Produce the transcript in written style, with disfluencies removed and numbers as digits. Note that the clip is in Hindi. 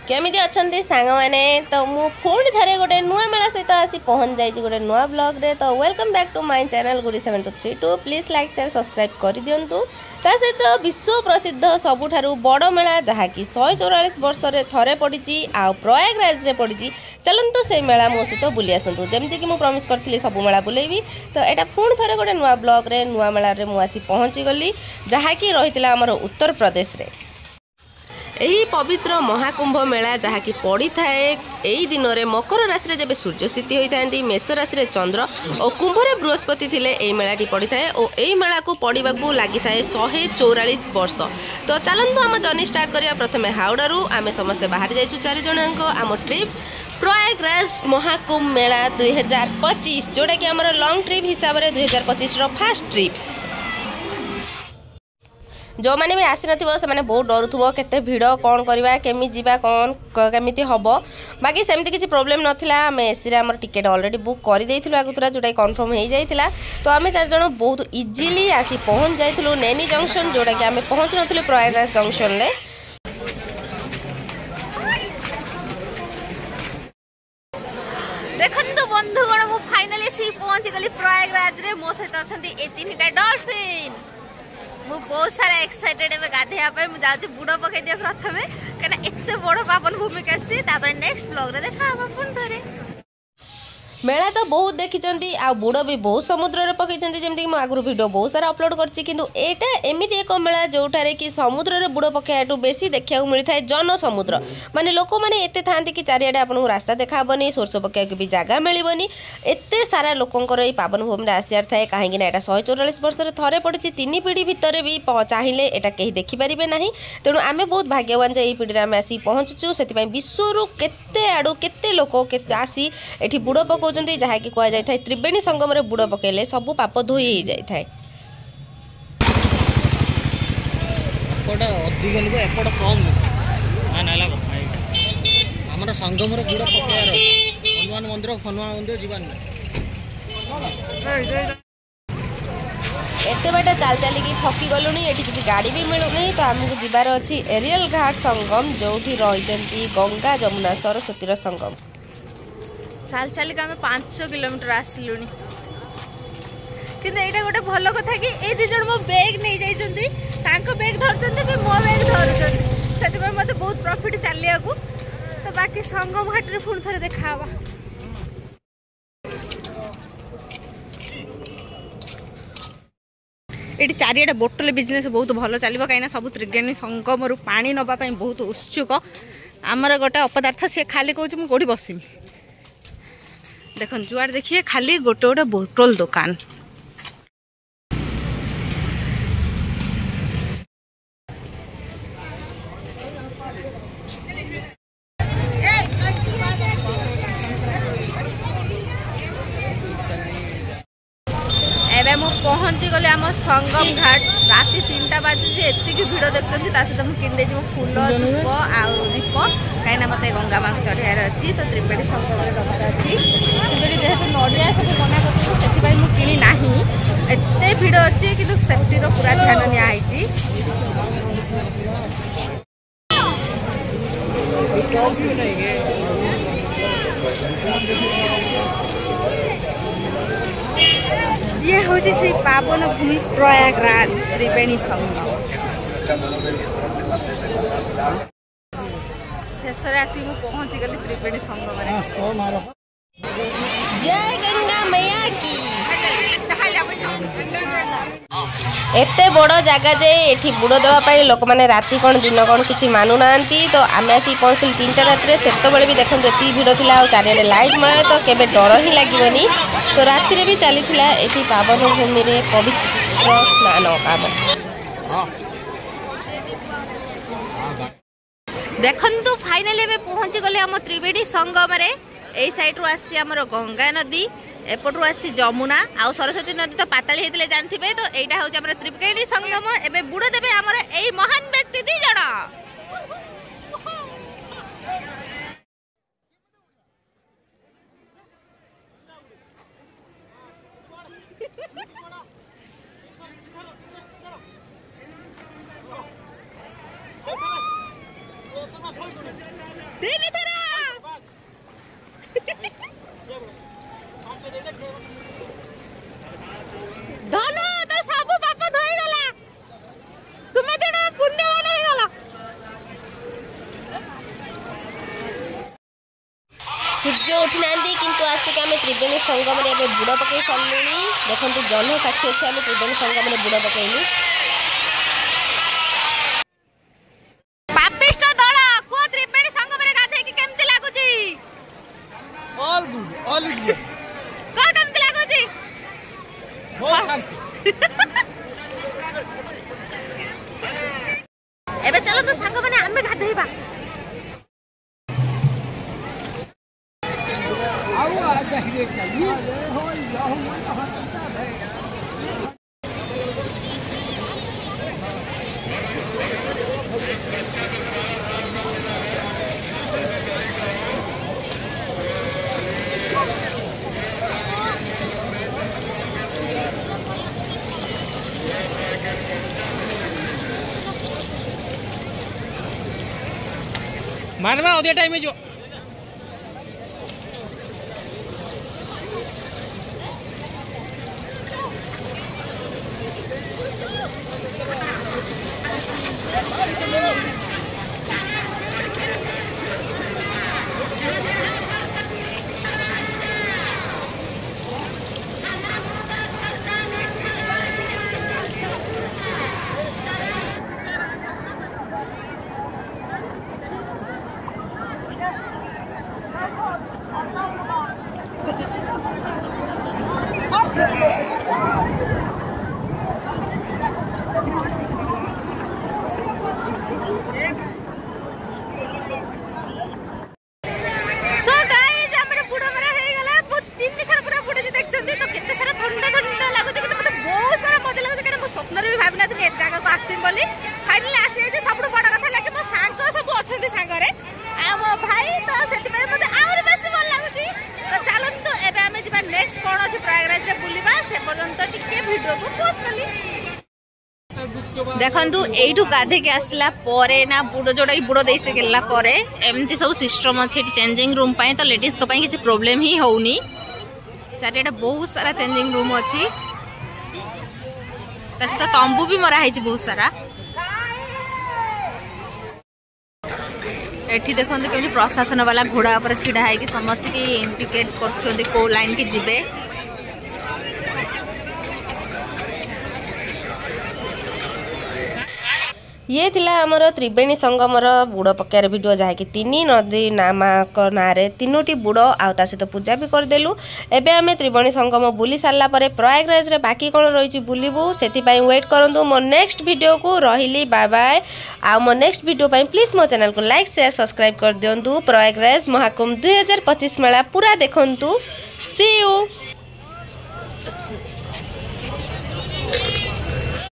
केमिति अछंती सांग माने तो मु पुणी थरे गोटे नुआ मेला सहित आसी पहुंच जाइछि गोटे नुआ ब्लॉग रे। तो welcome back to my channel गुडी 7232। प्लीज लाइक शेयर सब्सक्राइब कर दियंतु। ता सहित विश्व प्रसिद्ध सबुठारु बड़ मेला जहाँकि 144 वर्ष रे थरे पड़ी आ प्रयागराज रे पड़ी। चलतु से मेला मो सहित बुली आसतु जमती कि मुझे प्रमिश करी सब मेला बुलेबी। तो यहाँ पुणी थे गोटे नुआ ब्लॉग रे नुआ मेला रे मुझे पहुँची गली जहाँकि रही आमर उत्तर प्रदेश रे। यही पवित्र महाकुंभ मेला जहाँकि पड़ी थाए यही दिन में मकर राशि जब सूर्य स्थिति होता है मेष राशि चंद्र और कुंभ रे बृहस्पति थिले यही मेलाटी पड़ी थाए और यही मेला को पड़वा को लगी थाए 144 वर्ष। तो चलतु आम जर्नी स्टार्ट करिया। प्रथमे हावड़ारू आम समस्ते बाहर जाइछु 4 जन आम ट्रिप प्रयागराज महाकुंभ मेला 2025 जोटा कि आमर लॉन्ग ट्रिप हिसाब से 2025 फास्ट ट्रिप। जो मैंने भी आसी नथिबो से माने बहुत डरुथबो केते भीड़ कौन करवा केमी जीवा कौन केमिति हबो। बाकी सेमती किसी प्रॉब्लम नथिला। आम एसी रे हमर टिकेट ऑलरेडी बुक कर देइथिलु आगुतरा जोटा कंफर्म हो जाइथिला। तो आम 4 जन बहुत इजीली आसी पहुंच जाइथिलु नैनी जंक्शन जोटा कि आम पहुंच नथिलु प्रयागराज जंक्शन ले। देखंतु बंधुगण मु फाइनली सी पहुंच गली प्रयागराज रे। मो सहित अछंती ए 3टा डॉल्फिन। मु बहुत सारा एक्साइटेड है गाधेया पे। मु जाउची बुडो पके दिए प्रथमे कना एते बड़ पावन भूमि केसी तापर नेक्स्ट ब्लॉग रे देखा हम पुन थरे। मेला तो बहुत देखी आ बुड़ भी बहुत समुद्र रे पकई जमती कि आगु वीडियो बहुत सारा अपलोड करछि किंतु एटा एमिति एक मेला जोठारे कि समुद्र रे बुड़ पकेटू बेसी देखा मिलता है जन समुद्र माने लोक माने एते थांती कि चारियाडे आपन रास्ता देखाबनी सोर्स पकेक भी जगह मिलबनी एते सारा लोकंकर ए पावन भूमि रे आसियार थाए काहेकि ना एटा 144 वर्ष रे थरे पड़छि। 3 पीढ़ी भितर भी चाहिले एटा केही देखि परिबे नाही। तेणु आमे बहुत भाग्यवान जे ए पीढ़ी रे आमे आसी पहुंचछु। सेति पई विश्वरु केते आडू केते लोक केते आसी एठी बुड़ पको जहाँकि कह जाए त्रिवेणी संगम रे बुड़ पकेले सबू पाप धोई हो जाए। संगम रे बुड़ पकेयार हनुमान मंदिर हनुमान मंदिर जीवन एते बाटा चाल चलिकी थकी गलुनी एठी किसी गाड़ी भी मिलुनी। तो आमको जीवार अच्छी एरियल घाट संगम जोठी रही गंगा जमुना सरस्वती संगम। चाल चाल आम 500 किलोमीटर आसलु कि गोटे भल कथा कि ए 2 जन मो बैग नहीं जाइछन्ती तांको बैग धरछन्ती भी मो बैग धरछन्ती सेति मते बहुत प्रॉफिट चलिया को। तो बाकी संगम घाट रे पुन थरे देखावा। ये चारिटा बोतल बिजनेस बहुत भल चलो कहीं सब त्रिवेणी संगम रु पानी नवा बहुत उत्सुक। आमर गोटे अपदार्थ सी खाली कौच मुझे कौटी बसमी देख जुआड़ देखिए खाली गोटे गोटे बोतल दुकान। एबे मु पहुंची गले आम संगम घाट राति 3टा बाजी एति भीड़ देखते सहित मुझे किन फूल धूप आउ दीप कहीं मत गंगा माँ चढ़ार अच्छी। तो त्रिवेणी संगम दबार अच्छी कि जेहेतु नड़िया सब मना कर किणी ना एत भीड़ अच्छी कि सेफ्टी पूरा ध्यान नियाई। ये हूँ से पावन भूमि प्रयागराज त्रिवेणी संगम। शेष आसी पहुंची गली त्रिवेणी संगम। जय गंगा मैया की। एते बड़ जगह जे एठी बुड़ देवाई लोक मैंने राति कौन दिन कौन किसी मानु ना। तो आम आसी पहुँचल 3टा राति से भी देखते ये भिड़ था चारियाडे लाइट मय तो केबे डर ही लगनी। तो राति भी चली एठी पावन भूमि रे पवित्र स्नान काम। देखंतु फाइनली में पहुंची गले हम त्रिवेणी संगम रे। एई साइड रु आसी हमर गंगा नदी एपटू आसी जमुना आ सरस्वती नदी तो पाताली होते जानते। तो यहाँ हूँ आम त्रिवेणी संगम। एबे बुड़ देवे आमर एई महान व्यक्ति 2 जण। ତିନି ଥର ଧନ ତ ସବୁ ପାପ ଧୋଇଗଲା ତୁମେ ଜଣେ ପୁଣ୍ୟବାନ ହେଇଗଲା। सूर्य उठी ना किंतु आसिक आम त्रिवेणी संगम में बुड़ पकई सारे देखो जन साक्षी अच्छे आम त्रिवेणी संगम में बुड़ पकईलु। पापिष्ट दल को त्रिवेणी संगम रे गाधे कि केमती लागुची? All good all is good को केमती लागुची? बहुत शांति। एबे चलो तो संग माने आमे गाधेबा। आओ आ जाइए चलिए हो जाओ मारवा उदय टाइम में जो सो गाइस हमरे बुढ़ा मरा हे गला बहुत तीन थर पूरा बुढ़े जे देखछंती तो केते सारा ठंडा ठंडा लागुछ कि मते बहुत सारा मजा लागुछ कि मो स्वप्न रे भी भाबिना थी ए जगह को आसीम बोली फाइनली आसी जे सब बड़ कथा लागे मो सांग सब अछंती सांग रे आ मो भाई तो सेति में मते और बेसी भल लागुची तो चलंतु एबे हमें जिबा नेक्स्ट कोन अछि प्रयागराज रे बुलिबा से पर्यंत टिके वीडियो को पोस्ट कली। देखंतु एठू गाधे के आसला परे ना बुड़ो जोड़ा बुड़ो देई से गेला परे एमती सब सिस्टम अछि चेंजिंग रूम पई तो लेडीज को पई किछि प्रॉब्लम ही होउनी। चारिटा बहुत सारा चेंजिंग रूम अछि तसे तो तंबू भी मरा हैछि बहुत सारा। एठी देखंतु केमि प्रशासन वाला घोड़ा पर छिड़ा है कि समस्त की इंडिकेट करछोंदी को लाइन की जिबे। ये थिला हमर त्रिवेणी संगमर बुड़ पकेर वीडियो जहाँकि तीन नदी नामाक नारे तीनोटी बुड़ आउ ता सहित पूजा भी करदेलु। एबे आमे त्रिवेणी संगम बुली सारा पर प्रयागराज रे बाकी कौन रही बुलबू से वेट करंतु मो नेक्स्ट वीडियो को रही बाय बाय। आ मो नेक्स्ट वीडियो प्लीज मो चैनल को लाइक शेयर सब्सक्राइब कर दिंतु। प्रयागराज महाकुंभ 2025 मेला पूरा देखंतु। See you.